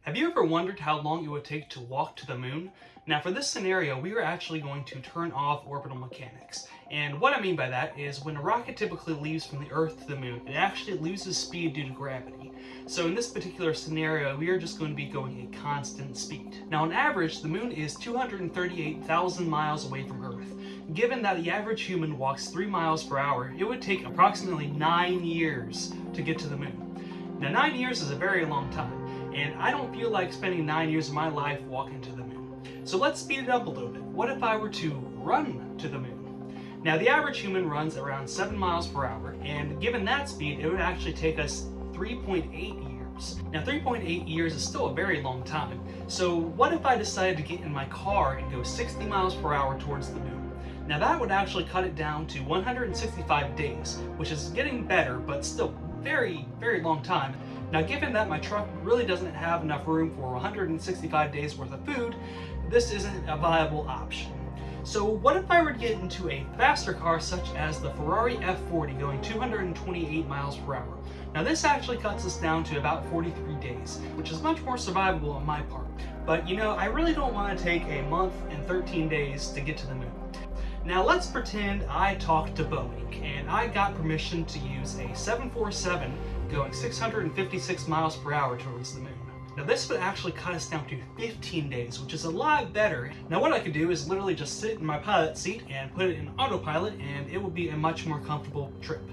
Have you ever wondered how long it would take to walk to the moon? Now for this scenario, we are actually going to turn off orbital mechanics. And what I mean by that is when a rocket typically leaves from the Earth to the moon, it actually loses speed due to gravity. So in this particular scenario, we are just going to be going a constant speed. Now on average, the moon is 238,000 miles away from Earth. Given that the average human walks 3 miles per hour, it would take approximately 9 years to get to the moon. Now 9 years is a very long time. And I don't feel like spending 9 years of my life walking to the moon. So let's speed it up a little bit. What if I were to run to the moon? Now the average human runs around 7 miles per hour, and given that speed, it would actually take us 3.8 years. Now 3.8 years is still a very long time. So what if I decided to get in my car and go 60 miles per hour towards the moon? Now that would actually cut it down to 165 days, which is getting better, but still very, very long time. Now given that my truck really doesn't have enough room for 165 days worth of food, this isn't a viable option. So what if I were to get into a faster car such as the Ferrari F40 going 228 miles per hour? Now this actually cuts us down to about 43 days, which is much more survivable on my part. But you know, I really don't want to take a month and 13 days to get to the moon. Now let's pretend I talked to Boeing and I got permission to use a 747 going 656 miles per hour towards the moon. Now this would actually cut us down to 15 days, which is a lot better. Now what I could do is literally just sit in my pilot seat and put it in autopilot, and it would be a much more comfortable trip.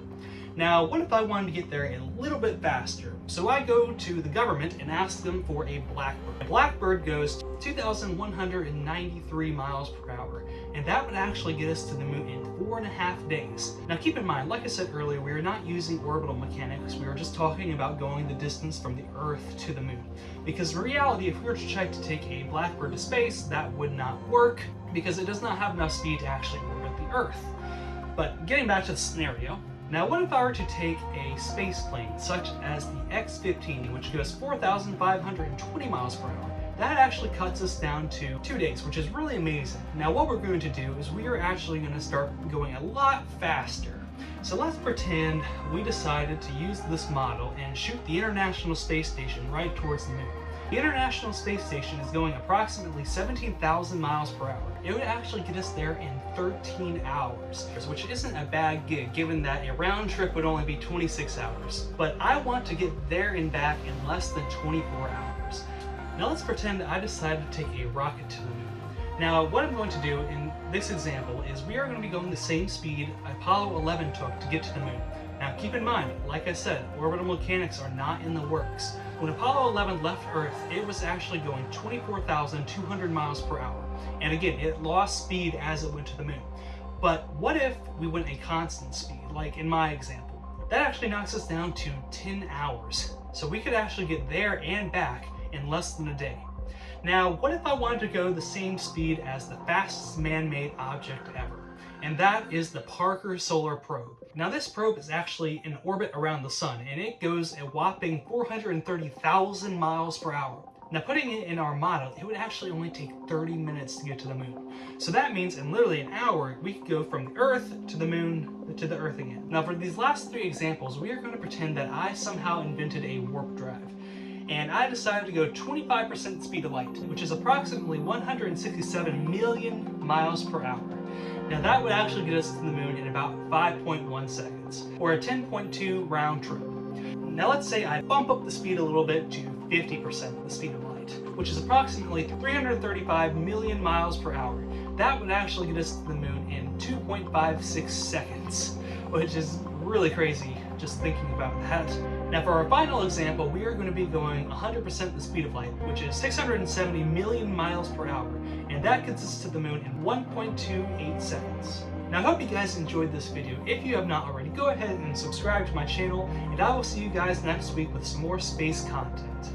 Now what if I wanted to get there a little bit faster? So I go to the government and ask them for a Blackbird. A Blackbird goes 2,193 miles per hour, and that would actually get us to the moon in 4.5 days. Now keep in mind, like I said earlier, we are not using orbital mechanics. We were just talking about going the distance from the Earth to the moon. Because in reality, if we were to try to take a Blackbird to space, that would not work because it does not have enough speed to actually orbit the Earth. But getting back to the scenario, now what if I were to take a space plane such as the X-15, which goes 4,520 miles per hour? That actually cuts us down to 2 days, which is really amazing. Now what we're going to do is we are actually going to start going a lot faster. So let's pretend we decided to use this model and shoot the International Space Station right towards the moon. The International Space Station is going approximately 17,000 miles per hour. It would actually get us there in 13 hours, which isn't a bad gig given that a round trip would only be 26 hours. But I want to get there and back in less than 24 hours. Now let's pretend I decided to take a rocket to the moon. Now what I'm going to do in this example is we are going to be going the same speed Apollo 11 took to get to the moon. Now keep in mind, like I said, orbital mechanics are not in the works. When Apollo 11 left Earth, it was actually going 24,200 miles per hour. And again, it lost speed as it went to the moon. But what if we went a constant speed, like in my example? That actually knocks us down to 10 hours. So we could actually get there and back in less than a day. Now, what if I wanted to go the same speed as the fastest man-made object ever? And that is the Parker Solar Probe. Now this probe is actually in orbit around the sun, and it goes a whopping 430,000 miles per hour. Now putting it in our model, it would actually only take 30 minutes to get to the moon. So that means in literally an hour, we could go from the Earth to the moon to the Earth again. Now for these last 3 examples, we are going to pretend that I somehow invented a warp drive. And I decided to go 25% speed of light, which is approximately 167 million miles per hour. Now that would actually get us to the moon in about 5.1 seconds, or a 10.2 round trip. Now let's say I bump up the speed a little bit to 50% of the speed of light, which is approximately 335 million miles per hour. That would actually get us to the moon in 2.56 seconds, which is really crazy just thinking about that. Now for our final example, we are going to be going 100% the speed of light, which is 670 million miles per hour, and that gets us to the moon in 1.28 seconds. Now I hope you guys enjoyed this video. If you have not already, go ahead and subscribe to my channel, and I will see you guys next week with some more space content.